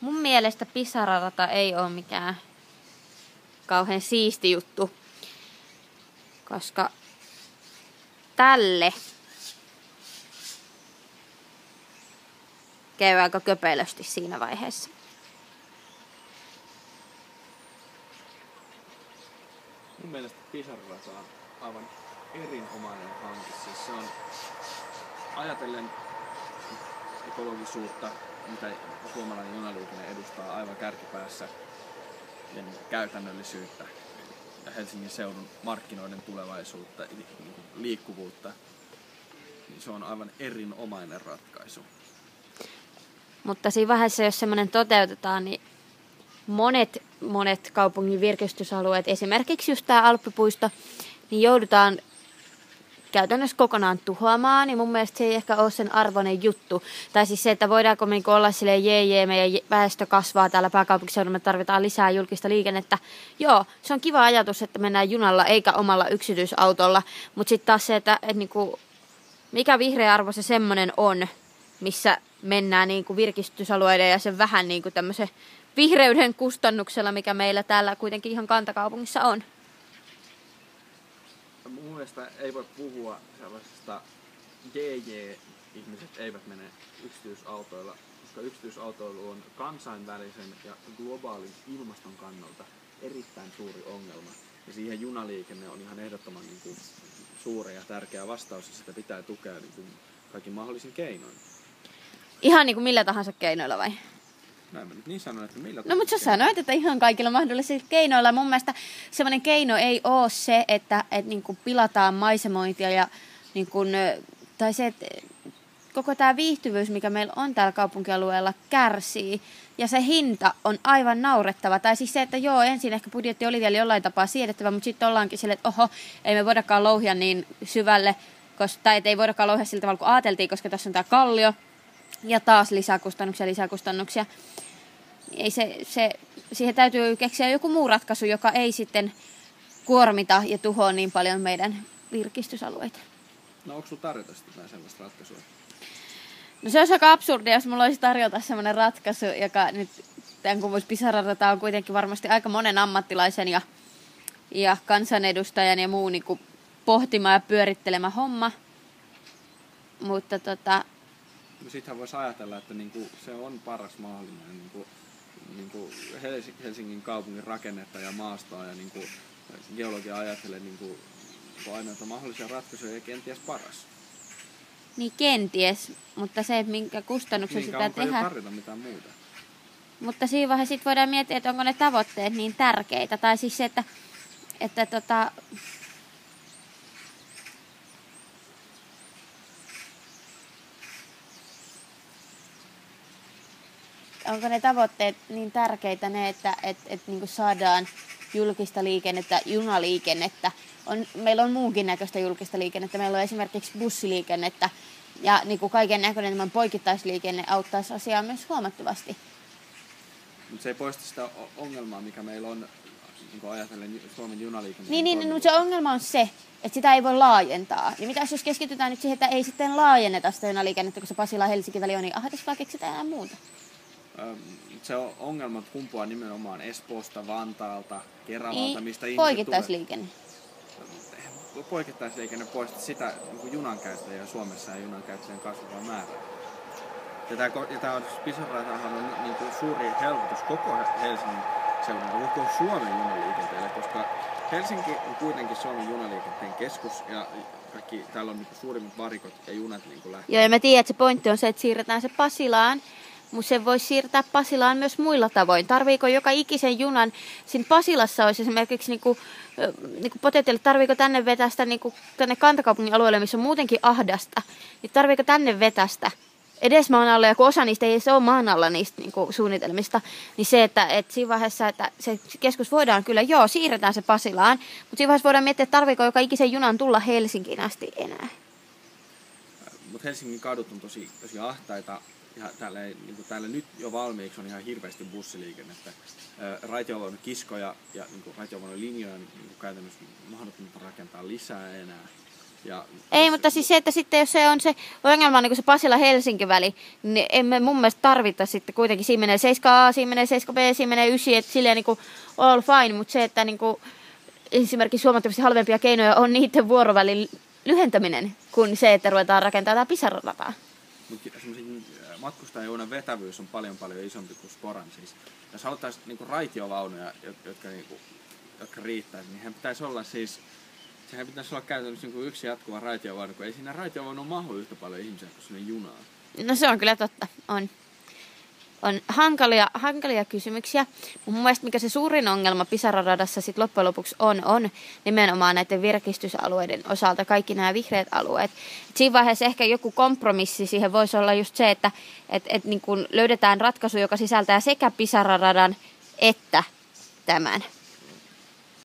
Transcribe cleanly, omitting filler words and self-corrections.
Mun mielestä pisararata ei ole mikään kauhean siisti juttu, koska tälle käy aika köpelösti siinä vaiheessa. Mun mielestä pisararata on aivan erinomainen hanke. Siis se on ajatellen ekologisuutta, mitä suomalainen junaliikenne edustaa aivan kärkipäässä, ja käytännöllisyyttä ja Helsingin seudun markkinoiden tulevaisuutta, liikkuvuutta, niin se on aivan erinomainen ratkaisu. Mutta siinä vaiheessa, jos semmoinen toteutetaan, niin monet kaupungin virkistysalueet, esimerkiksi just tämä Alppipuisto, niin joudutaan käytännössä kokonaan tuhoamaan, niin mun mielestä se ei ehkä ole sen arvoinen juttu. Tai siis se, että voidaanko me olla silleen meidän väestö kasvaa täällä pääkaupunkiseudulla, me tarvitaan lisää julkista liikennettä. Joo, se on kiva ajatus, että mennään junalla eikä omalla yksityisautolla, mutta sitten taas se, että niinku, mikä vihreä arvo se semmoinen on, missä mennään niinku virkistysalueiden ja sen vähän niinku tämmöisen vihreyden kustannuksella, mikä meillä täällä kuitenkin ihan kantakaupungissa on. Mun mielestä ei voi puhua sellaisesta ihmiset eivät mene yksityisautoilla, koska yksityisautoilu on kansainvälisen ja globaalin ilmaston kannalta erittäin suuri ongelma. Ja siihen junaliikenne on ihan ehdottoman niin kuin suuri ja tärkeä vastaus, ja sitä pitää tukea niin kuin kaikin mahdollisin keinoin. Ihan niin kuin millä tahansa keinoilla vai? Näin mä nyt niin sanon, että millä No mutta sä sanoit, että ihan kaikilla mahdollisilla keinoilla. Mun mielestä semmoinen keino ei ole se, että niin kuin pilataan maisemointia ja niin kuin, tai se, että koko tämä viihtyvyys, mikä meillä on täällä kaupunkialueella, kärsii. Ja se hinta on aivan naurettava. Tai siis se, että joo, ensin ehkä budjetti oli vielä jollain tapaa siedettävä, mutta sitten ollaankin silleen, että oho, ei me voidakaan louhia niin syvälle, tai ei voidakaan louhia sillä tavalla kuin ajateltiin, koska tässä on tämä kallio. Ja taas lisäkustannuksia. Ei siihen täytyy keksiä joku muu ratkaisu, joka ei sitten kuormita ja tuhoa niin paljon meidän virkistysalueita. No onko sinulla tarjota sitten sellaista ratkaisua? No se olisi aika absurdia, jos mulla olisi tarjota sellainen ratkaisu, joka nyt tämän kun voisi pisararata on kuitenkin varmasti aika monen ammattilaisen ja kansanedustajan ja muu niin kuin pohtima ja pyörittelemä homma. Mutta No sittenhän voisi ajatella, että niinku se on paras mahdollinen niinku Helsingin kaupungin rakennetta ja maastoa ja niinku geologia ajatellen niinku ainoita mahdollisia ratkaisuja ja kenties paras. Niin kenties, mutta se, minkä kustannuksen sitä tehdään. Niin, ei tarvita mitään muuta. Mutta siinä vaiheessa sit voidaan miettiä, että onko ne tavoitteet niin tärkeitä. Tai siis se, että onko ne tavoitteet niin tärkeitä ne, että niin kuin saadaan julkista liikennettä, junaliikennettä. Meillä on muunkin näköistä julkista liikennettä. Meillä on esimerkiksi bussiliikennettä ja niin kuin kaiken näköinen poikittaisliikenne auttaisi asiaa myös huomattavasti. Mutta se ei poista sitä ongelmaa, mikä meillä on niin ajatellen Suomen junaliikennettä. Niin, mutta se ongelma on se, että sitä ei voi laajentaa. Niin mitä jos keskitytään nyt siihen, että ei sitten laajenneta sitä junaliikennettä, kun se Pasila-Helsinki-väli on, niin tässä vaan keksitään enää muuta. Se ongelma kumpuaa nimenomaan Espoosta, Vantaalta, Keravalta, mistä ihmiset poikittaisliikenne. Poikittaisliikenne poistaa sitä niin junan käyttäjää Suomessa ja junan käyttäjän kasvavaa määrää. Ja tämä on pisararatahan on niin kuin suuri helpotus koko Helsingin seudun, koko Suomen junaliikenteelle, koska Helsinki on kuitenkin Suomen junaliikenteen keskus ja kaikki, täällä on niin kuin suurimmat varikot ja junat niin kuin lähtee. Joo, ja mä tiedän, että se pointti on se, että siirretään se Pasilaan. Mutta se voisi siirtää Pasilaan myös muilla tavoin. Tarviiko joka ikisen junan, siinä Pasilassa olisi esimerkiksi niinku potentiaalit, tarviiko tänne vetästä niinku tänne kantakaupungin alueelle, missä on muutenkin ahdasta, niin tarviiko tänne vetästä edes maan alla, ja kun osa niistä ei se ole maan alla niistä niinku suunnitelmista, niin se, että siinä vaiheessa, että se keskus voidaan kyllä, joo, siirretään se Pasilaan, mutta siinä vaiheessa voidaan miettiä, että tarviiko joka ikisen junan tulla Helsinkiin asti enää. Mutta Helsingin kadut on tosi ahtaita. Ja täällä nyt jo valmiiksi on ihan hirveästi bussiliikennettä. Raitiovaunun kiskoja ja raitiovaunun linjoja on käytännössä mahdotonta rakentaa lisää enää. Ei, mutta siis se, että sitten jos se on se ongelma niin kuin se Pasila-Helsinki-väli, niin emme mun mielestä tarvita sitten kuitenkin, siinä menee 7A, siinä menee 7B, siinä menee 9, että silleen niin kuin all fine, mutta se, että niin kuin esimerkiksi huomattavasti halvempia keinoja on niiden vuorovälin lyhentäminen, kuin se, että ruvetaan rakentamaan pisara-rataa. Mutta matkustajajounan vetävyys on paljon isompi kuin Sporan. Siis, jos haluttaisiin niinku raitiovaunuja, jotka riittäisi, niin sehän pitäisi olla siis... Sehän pitäisi olla käytännössä niin yksi jatkuva raitiovaunu, kun ei siinä raitiovaunuun mahu yhtä paljon ihmisiä kuin sinne junaan. No se on kyllä totta, on hankalia kysymyksiä. Mun mielestä mikä se suurin ongelma Pisara-radassa sit loppujen lopuksi on nimenomaan näiden virkistysalueiden osalta kaikki nämä vihreät alueet. Et siinä vaiheessa ehkä joku kompromissi siihen voisi olla just se, että niin kun löydetään ratkaisu, joka sisältää sekä Pisara-radan että tämän.